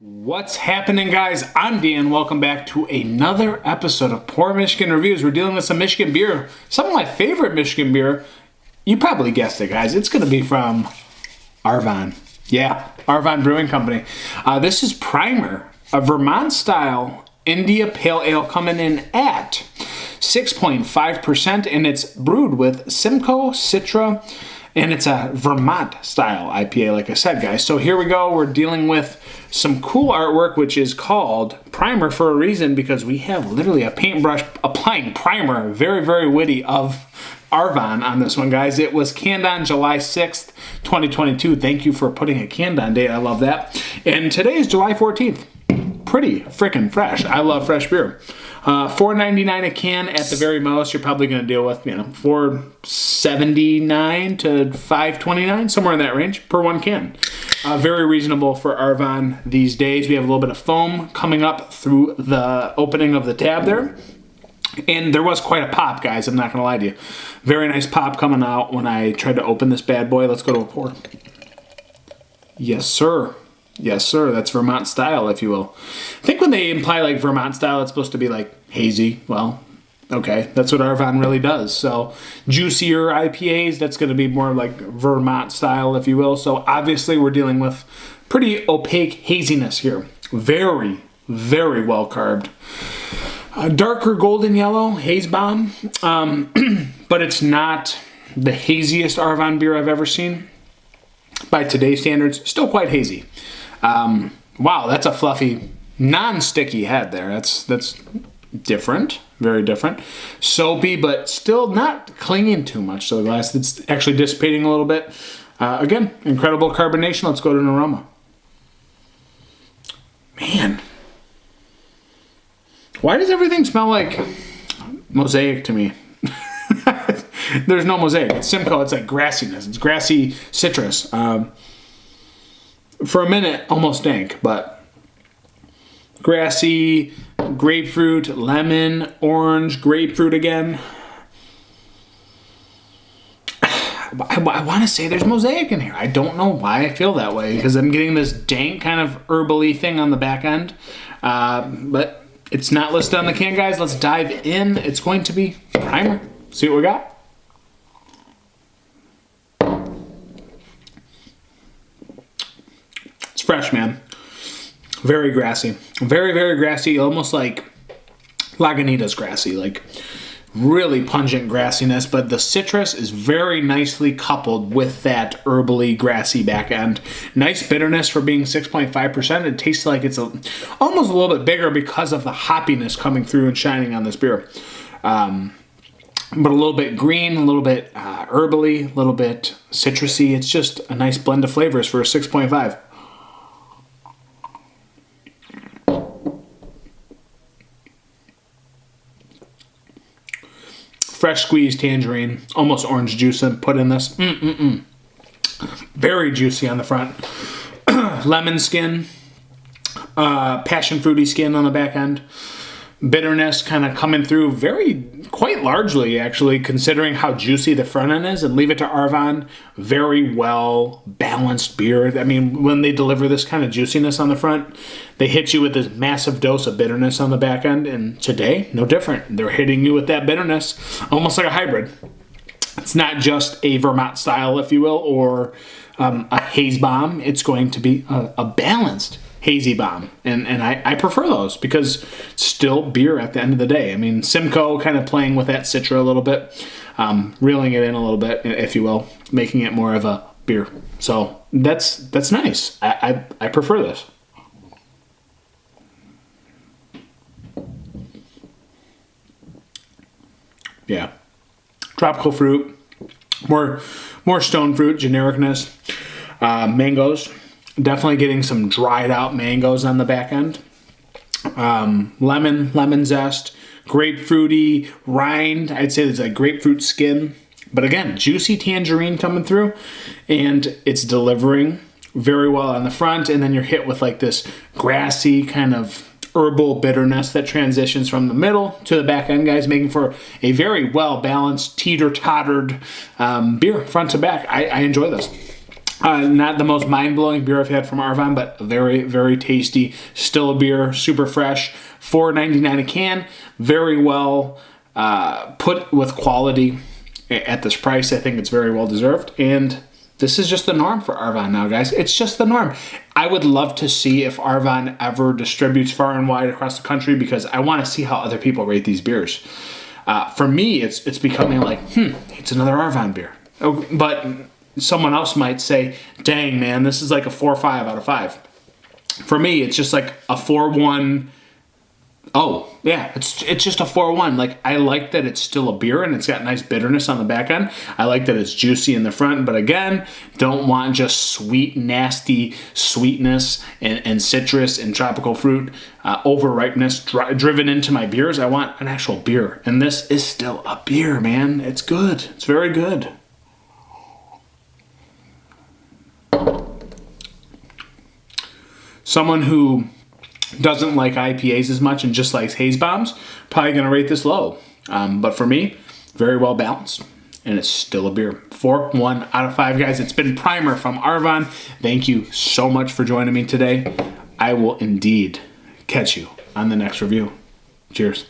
What's happening, guys? I'm Dan. Welcome back to another episode of Pour Michigan Reviews. We're dealing with some Michigan beer. Some of my favorite Michigan beer. You probably guessed it, guys. It's going to be from Arvon. Yeah, Arvon Brewing Company. This is Primer, a Vermont Style India Pale Ale coming in at 6.5%, and it's brewed with Simcoe, Citra, and it's a Vermont Style IPA, like I said, guys. So here we go. We're dealing with some cool artwork, which is called Primer for a reason, because we have literally a paintbrush applying primer, very, very witty, of Arvon on this one, guys. It was canned on July 6th, 2022. Thank you for putting a canned on date. I love that. And today is July 14th. Pretty freaking fresh. I love fresh beer. $4.99 a can at the very most. You're probably going to deal with, $4.79 to $5.29, somewhere in that range per one can. Very reasonable for Arvon these days. We have a little bit of foam coming up through the opening of the tab there. And there was quite a pop, guys. I'm not going to lie to you. Very nice pop coming out when I tried to open this bad boy. Let's go to a pour. Yes, sir. Yes, sir. That's Vermont style, if you will. I think when they imply like Vermont style, it's supposed to be like hazy. Well, okay. That's what Arvon really does. So juicier IPAs, that's going to be more like Vermont style, if you will. So obviously we're dealing with pretty opaque haziness here. Very, very well carved. Darker golden yellow, haze bomb. But it's not the haziest Arvon beer I've ever seen. By today's standards, still quite hazy. Wow, that's a fluffy, non-sticky head there. That's different, very different. Soapy, but still not clinging too much to the glass. It's actually dissipating a little bit. Again, incredible carbonation. Let's go to an aroma. Man. Why does everything smell like mosaic to me? There's no mosaic. It's Simcoe. It's like grassiness. It's grassy citrus. For a minute, almost dank, but grassy, grapefruit, lemon, orange, grapefruit again. I want to say there's mosaic in here. I don't know why I feel that way, because I'm getting this dank kind of herbally thing on the back end. But it's not listed on the can, guys. Let's dive in. It's going to be Primer. See what we got. It's fresh, man. Very grassy. Very, very grassy. Almost like Lagunitas grassy. Like really pungent grassiness. But the citrus is very nicely coupled with that herbally grassy back end. Nice bitterness for being 6.5%. It tastes like it's almost a little bit bigger because of the hoppiness coming through and shining on this beer. But a little bit green, a little bit herbally, a little bit citrusy. It's just a nice blend of flavors for a 6.5. Fresh squeezed tangerine, almost orange juice put in this. Very juicy on the front. Lemon skin, passion fruity skin on the back end. Bitterness kind of coming through quite largely, actually, considering how juicy the front end is. And leave it to Arvon. Very well balanced beer. I mean, when they deliver this kind of juiciness on the front, they hit you with this massive dose of bitterness on the back end. And today, no different. They're hitting you with that bitterness, almost like a hybrid. It's not just a Vermont style, if you will, or a haze bomb. It's going to be a balanced hazy bomb, and I prefer those because it's still beer at the end of the day. I mean, Simcoe kind of playing with that Citra a little bit, reeling it in a little bit, if you will, making it more of a beer. So that's nice. I prefer this. Yeah, tropical fruit, more stone fruit, genericness, mangoes. Definitely getting some dried out mangoes on the back end. Lemon zest, grapefruity rind. I'd say there's like grapefruit skin. But again, juicy tangerine coming through. And it's delivering very well on the front. And then you're hit with like this grassy kind of herbal bitterness that transitions from the middle to the back end, guys, making for a very well-balanced, teeter-tottered beer front to back. I enjoy this. Not the most mind-blowing beer I've had from Arvon, but very, very tasty. Still a beer, super fresh. $4.99 a can. Very well put with quality at this price. I think it's very well deserved. And this is just the norm for Arvon now, guys. It's just the norm. I would love to see if Arvon ever distributes far and wide across the country, because I want to see how other people rate these beers. For me, it's becoming like, it's another Arvon beer. But someone else might say, dang, man, this is like a 4 or 5 out of 5. For me, it's just like a 4-1. Oh, yeah, it's just a 4-1. Like, I like that it's still a beer and it's got nice bitterness on the back end. I like that it's juicy in the front, but again, don't want just sweet, nasty sweetness and citrus and tropical fruit, over-ripeness driven into my beers. I want an actual beer, and this is still a beer, man. It's good. It's very good. Someone who doesn't like IPAs as much and just likes haze bombs, probably going to rate this low. But for me, very well balanced, and it's still a beer. 4.1 out of 5, guys. It's been Primer from Arvon. Thank you so much for joining me today. I will indeed catch you on the next review. Cheers.